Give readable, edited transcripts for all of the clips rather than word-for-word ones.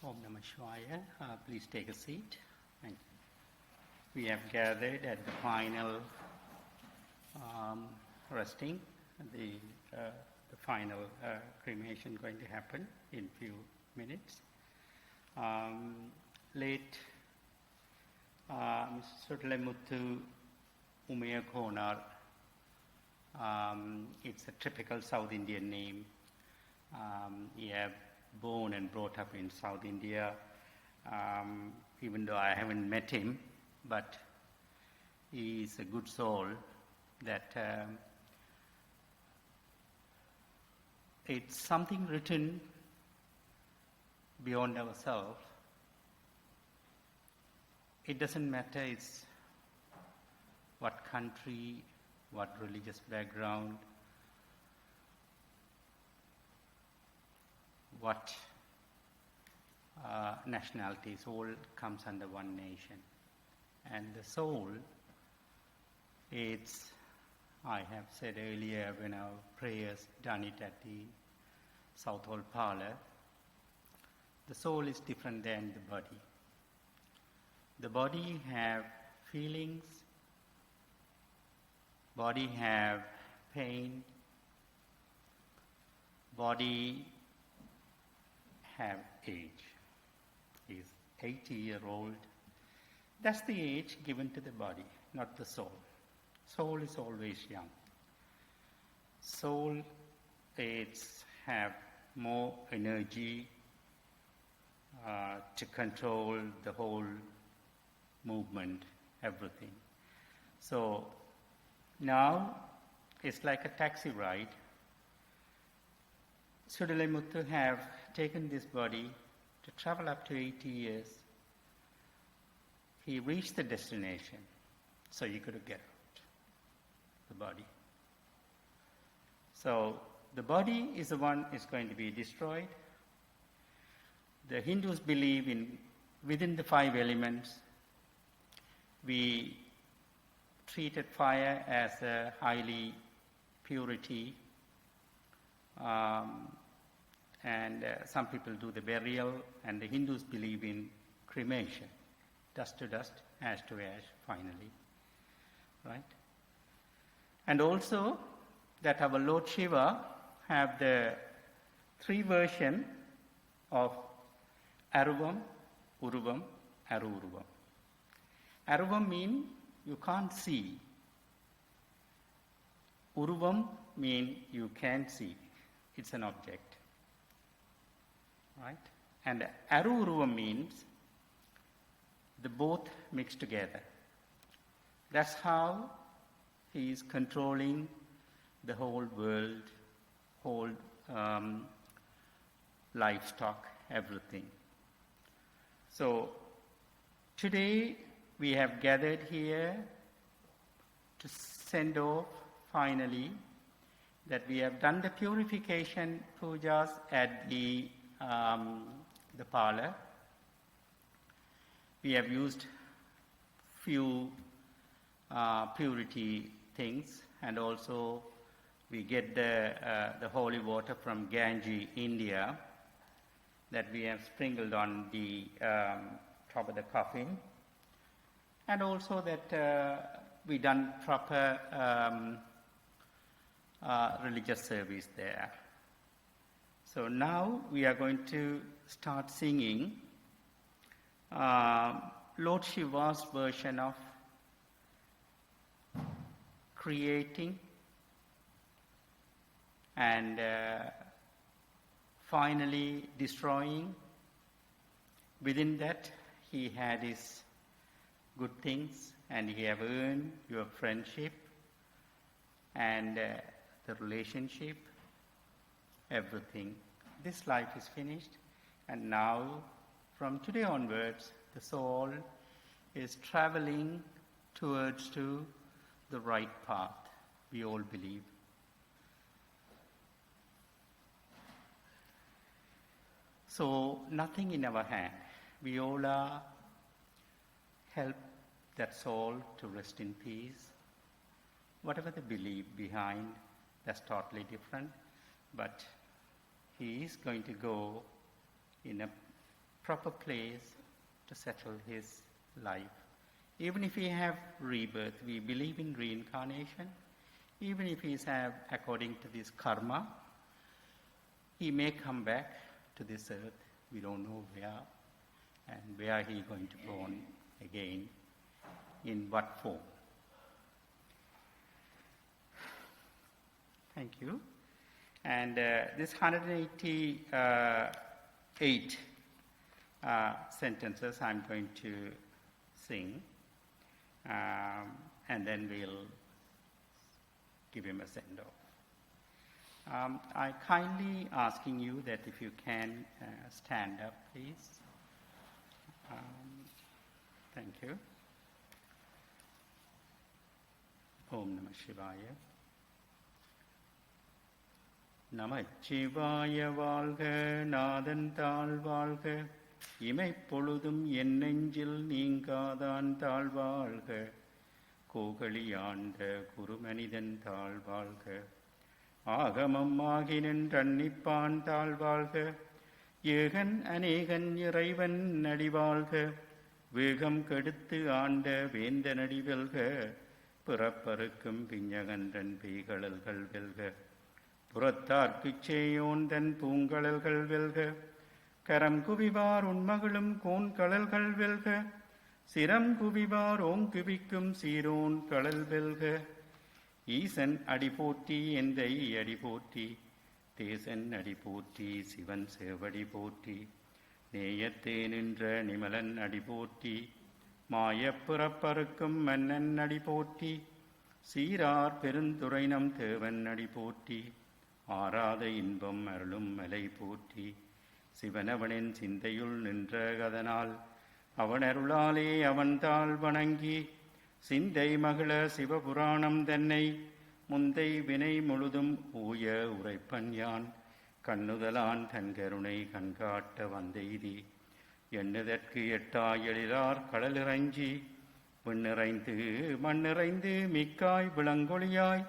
Om Namah Shivaya. Please take a seat. Thank you. We have gathered at the final resting. The final cremation going to happen in few minutes. Late Sudalemuthu Umeya Konar. It's a typical South Indian name. He have born and brought up in South India, even though I haven't met him, but he is a good soul that it's something written beyond ourselves. It doesn't matter it's what country, what religious background, what nationalities, all comes under one nation. And the soul, it's, I have said earlier when our prayers done it at the South Hall Parlor, the soul is different than the body. The body have feelings, body have pain, body have age. He's 80-year-old. That's the age given to the body, not the soul. Soul is always young. Soul, it's have more energy to control the whole movement, everything. So now it's like a taxi ride. Sudalemuthu have taken this body to travel up to 80 years. He reached the destination, so you got to get out the body. So the body is the one is going to be destroyed. The Hindus believe in within the 5 elements. We treated fire as a highly purity. And some people do the burial, and the Hindus believe in cremation, dust to dust, ash to ash, finally, right? And also that our Lord Shiva have the 3 versions of Aruvam, Uruvam, Aruruvam. Aruvam means you can't see. Uruvam means you can see. It's an object. Right? And Aruruvam means the both mixed together. That's how he is controlling the whole world, whole livestock, everything. So today we have gathered here to send off finally that we have done the purification pujas at the parlor. We have used few purity things, and also we get the holy water from Ganges, India, that we have sprinkled on the top of the coffin, and also that we done proper religious service there. So now we are going to start singing Lord Shiva's version of creating and finally destroying. Within that, he had his good things, and he have earned your friendship and the relationship, everything. This life is finished, and now from today onwards the soul is traveling towards to the right path, we all believe. So nothing in our hand. We all are help that soul to rest in peace. Whatever the belief behind, that's totally different, but he is going to go in a proper place to settle his life. Even if he have rebirth, we believe in reincarnation. Even if he is according to this karma, he may come back to this earth. We don't know where and where he is going to born again, in what form. Thank you. And this 188 sentences I'm going to sing, and then we'll give him a send-off. I kindly asking you that if you can stand up, please. Thank you. Om Namah Shivaya. நமச்சிவாய வாழ்க நாதன் தாழ் வாழ்க இமைப்பொழுதும் என் நெஞ்சில் நீங்காதான் தாழ்வாழ்க கோகலியாண்ட குருமனிதன் தாழ்வாழ்க ஆகமம் ஆகி நின்றன்னிப்பான் தாழ்வாழ்க ஏகன் அநேகன் இறைவன் நடிவாழ்க வேகம் கெடுத்து ஆண்ட வேந்த நடிவெல்க பிறப்பறுக்கும் பிஞ்சகன்றன் பெய்கழல்கள் வெல்க புறத்தார்க்குச் சேயோன் தன் பூங்கழல்கள் வெல்க கரம் குவிவார் உண்மகளும் கோன்கழல்கள் வெல்க சிரம் குவிவார் ஓங்குவிக்கும் சீரோன் கழல் வெல்க ஈசன் அடி போற்றி எந்தை அடி போற்றி தேசன் அடி போற்றி சிவன் சேவடி போற்றி நேயத்தே நின்ற நிமலன் அடி போற்றி மாயப்புறப்பறுக்கும் மன்னன் அடி போற்றி சீரார் பெருந்துரைனம் தேவன் அடி போற்றி ஆராத இன்பம் அருளும் மலை போற்றி சிவனவனின் சிந்தையுள் நின்ற கதனால் அவன் அருளாலே அவன் தாள் வணங்கி சிந்தை மகிழ சிவபுராணம் தன்னை முந்தை வினை முழுதும் ஊய உரைப்பன் யான் கண்ணுதலான் தன் கருணை கண்காட்ட வந்தெய்தி எண்ணுதற்கு எட்டாய் எழிலார் கடலிறைஞ்சி விண்ணிறைந்து மண்ணிறைந்து மிக்காய் விளங்கொழியாய்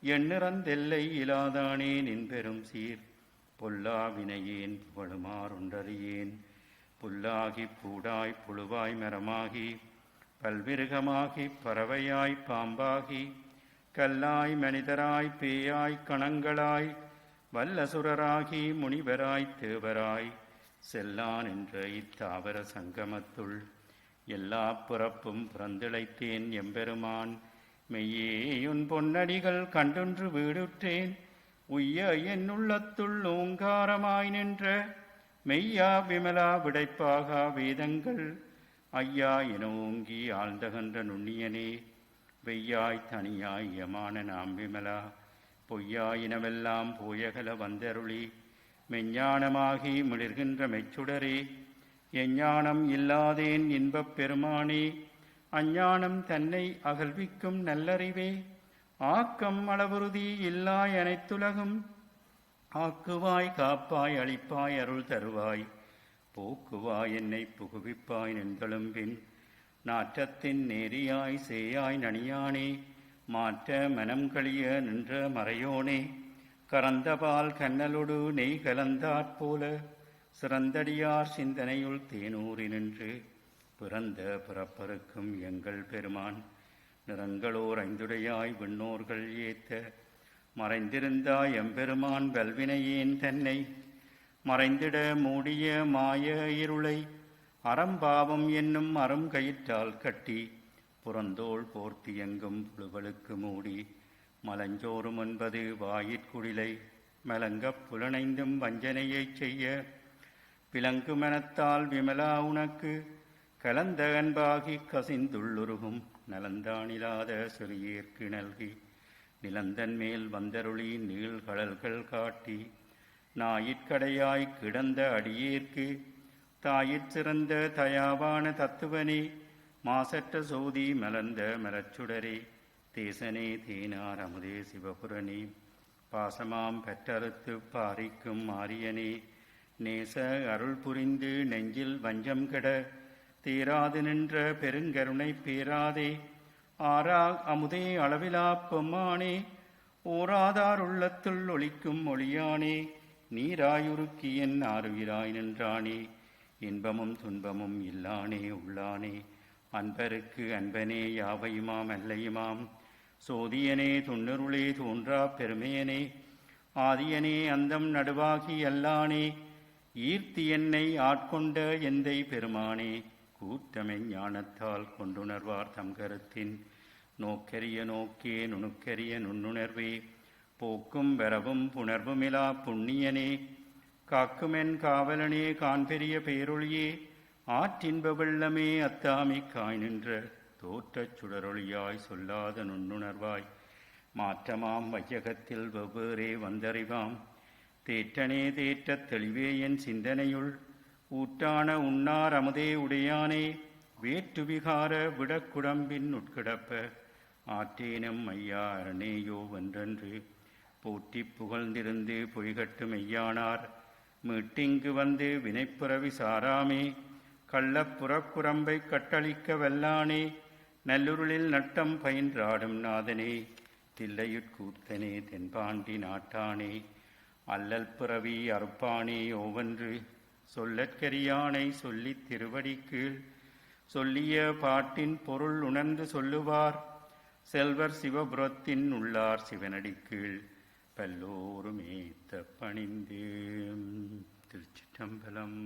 எண்ணிறந்தெல்லை இலாதானே நின்பெரும் சீர் பொல்லா வினையேன் புகழுமாறுண்டறியேன் புல்லாகி பூடாய் புழுவாய் மரமாகி பல்விருகமாகி பறவையாய் பாம்பாகி கல்லாய் மனிதராய் பேயாய் கணங்களாய் வல்லசுரராகி முனிவராய் தேவராய் செல்லான் என்ற இத்தாவர சங்கமத்துள் எல்லா பிறப்பும் பிறந்திழைத்தேன் எம்பெருமான் மெய்யேயுன் பொன்னடிகள் கண்டொன்று வீடுற்றேன் உய்ய என் உள்ளத்துள் ஓங்காரமாய் நின்ற மெய்யா விமலா விடைப்பாகா வேதங்கள் ஐயா என ஓங்கி ஆழ்ந்தகன்ற நுண்ணியனே வெய்யாய் தனியாய் யமான நாம் விமலா பொய்யாயினவெல்லாம் போயகல வந்தருளி மெஞ்ஞானமாகி மிளிர்கின்ற மெச்சுடரே எஞ்ஞானம் இல்லாதேன் இன்பப் பெருமானே அஞ்ஞானம் தன்னை அகல்விக்கும் நல்லறிவே ஆக்கம் அளவுறுதி இல்லாய் அனைத்துலகும் ஆக்குவாய் காப்பாய் அளிப்பாய் அருள் தருவாய் போக்குவாய் என்னை புகுவிப்பாய் நின்றெழும்பின் நாற்றத்தின் நேரியாய் சேயாய் நனியானே மாற்ற மனம் கழிய நின்ற மறையோனே கறந்தபால் கண்ணலொடு நெய் கலந்தாற்போல சிறந்தடியார் சிந்தனையுள் தேனூறி நின்று பிறந்த பிறப்பறுக்கும் எங்கள் பெருமான் நிறங்களோர் ஐந்துடையாய் விண்ணோர்கள் ஏத்த மறைந்திருந்தாய் எம்பெருமான் வல்வினையேன் தன்னை மறைந்திட மூடிய மாய இருளை அறம்பாவம் என்னும் அறம் கயிற்றால் கட்டி புறந்தோள் போர்த்தி எங்கும் புழுவலுக்கு மூடி மலஞ்சோறும் என்பது வாயிற்குடிலை மலங்கப் புலனைந்தும் வஞ்சனையைச் செய்ய பிளங்கு மனத்தால் விமலா உனக்கு கலந்த அன்பாகி கசிந்துள்ளுருகும் நலந்தானிலாத சிறியேற்கு நல்கி நிலந்தன் மேல் வந்தருளி நீள்கடல்கள் காட்டி நாயிற்கடையாய் கிடந்த அடியேற்கு தாயிற் சிறந்த தயாவான தத்துவனே மாசற்ற சோதி மலர்ந்த மலச்சுடரே தேசனே தேனார் அமுதே சிவபுரனே பாசமாம் பெற்றறுத்து பாரிக்கும் ஆரியனே நேச அருள் புரிந்து நெஞ்சில் வஞ்சம் கெட தீராது நின்ற பெருங்கருணை பேராதே ஆரா அமுதே அளவிலா பொம்மானே ஓராதார் உள்ளத்துள் ஒளிக்கும் ஒளியானே நீராயுருக்கி என் ஆறுயிராய் நின்றானே இன்பமும் துன்பமும் இல்லானே உள்ளானே அன்பருக்கு அன்பனே யாவையுமாம் அல்லையுமாம் சோதியனே துண்ணுருளே தோன்றா பெருமையனே ஆதியனே அந்தம் நடுவாகி அல்லானே ஈர்த்தி என்னை ஆட்கொண்ட எந்தை பெருமானே கூட்டமை ஞானத்தால் கொண்டுணர்வார் தம் கருத்தின் நோக்கரிய நோக்கே நுணுக்கரிய நுண்ணுணர்வே போக்கும் வரவும் புணர்வுமிலா புண்ணியனே காக்குமென் காவலனே காண்பெரிய பேரொழியே ஆற்றின்ப வெள்ளமே அத்தாமி காய் நின்ற தோற்றச் சுடரொளியாய் சொல்லாத நுண்ணுணர்வாய் மாற்றமாம் வையகத்தில் வெவ்வேறே வந்தறிவாம் தேற்றனே தேற்றத் தெளிவே என் சிந்தனையுள் ஊற்றான உண்ணார் அமுதே உடையானே வேற்றுவிகார விடக்குடம்பின் உட்கிடப்ப ஆற்றேனும் ஐயா அரணேயோ வென்றென்று போற்றி புகழ்ந்திருந்து பொய்கட்டு மெய்யானார் மீட்டிங்கு வந்து வினைப்புறவி சாராமே கள்ளப்புறக்குரம்பை கட்டளிக்க வல்லானே நல்லுருளில் நட்டம் பயின்றாடும் நாதனே தில்லையுட்கூத்தனே தென்பாண்டி நாட்டானே அல்லல் பிறவி அறுப்பானே ஓவென்று சொல்லற்கரியானை சொல்லித் திருவடி கீழ் சொல்லிய பாட்டின் பொருள் உணர்ந்து சொல்லுவார் செல்வர் சிவபுரத்தின் உள்ளார் சிவனடி கீழ் பல்லோருமே தப்பணிந்து. திருச்சிற்றம்பலம்.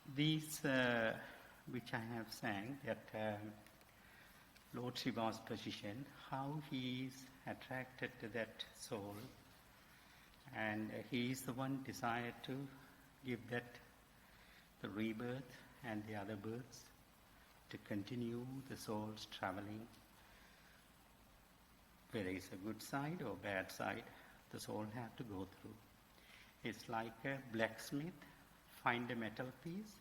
These which I have sang, that Lord Shiva's position, how he is attracted to that soul, and he is the one desired to give that the rebirth and the other births, to continue the soul's traveling. Whether it's a good side or bad side, the soul has to go through. It's like a blacksmith find a metal piece,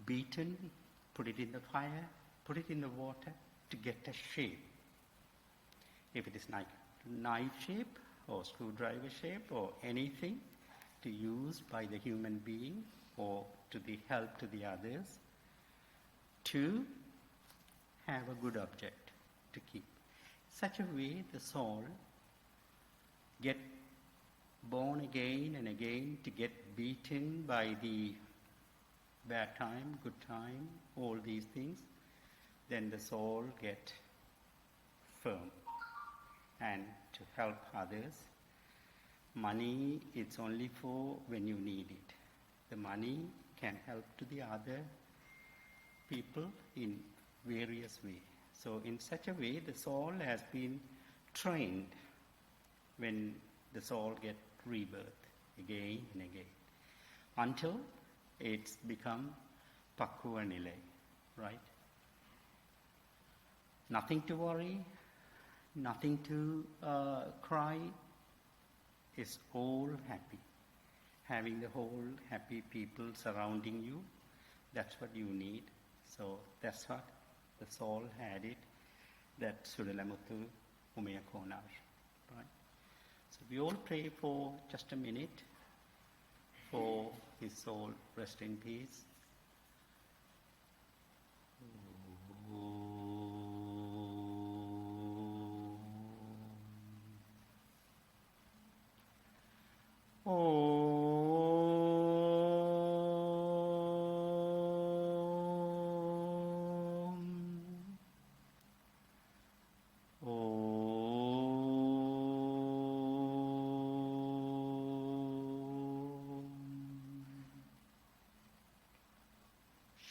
beaten, put it in the fire, put it in the water to get a shape. If it is like knife shape or screwdriver shape or anything to use by the human being or to the help to the others, to have a good object to keep. Such a way the soul get born again and again to get beaten by the bad time, good time, all these things, then the soul get firm and to help others. Money, it's only for when you need it. The money can help to the other people in various ways. So in such a way the soul has been trained when the soul gets rebirth again and again until it's become Pakkuva Nilai, right? Nothing to worry, nothing to cry, it's all happy. Having the whole happy people surrounding you, that's what you need. So that's what the soul had it, that Sudalamuthu Umaya Konar, right? So we all pray for just a minute for his soul rest in peace.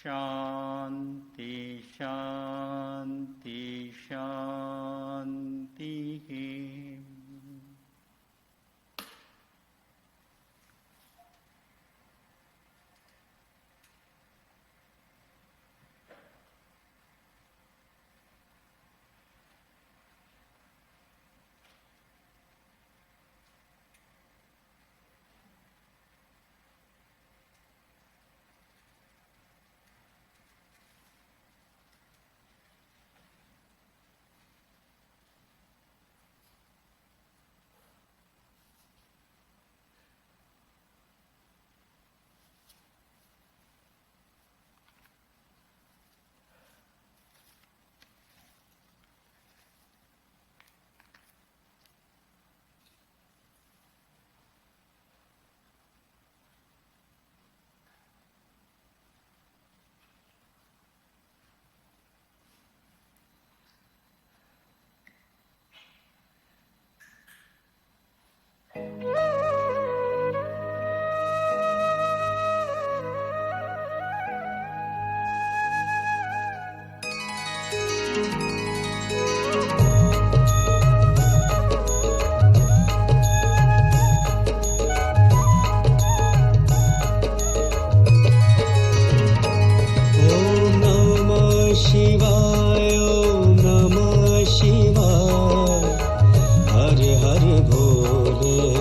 Shanti, Shanti, Shanti. Amen.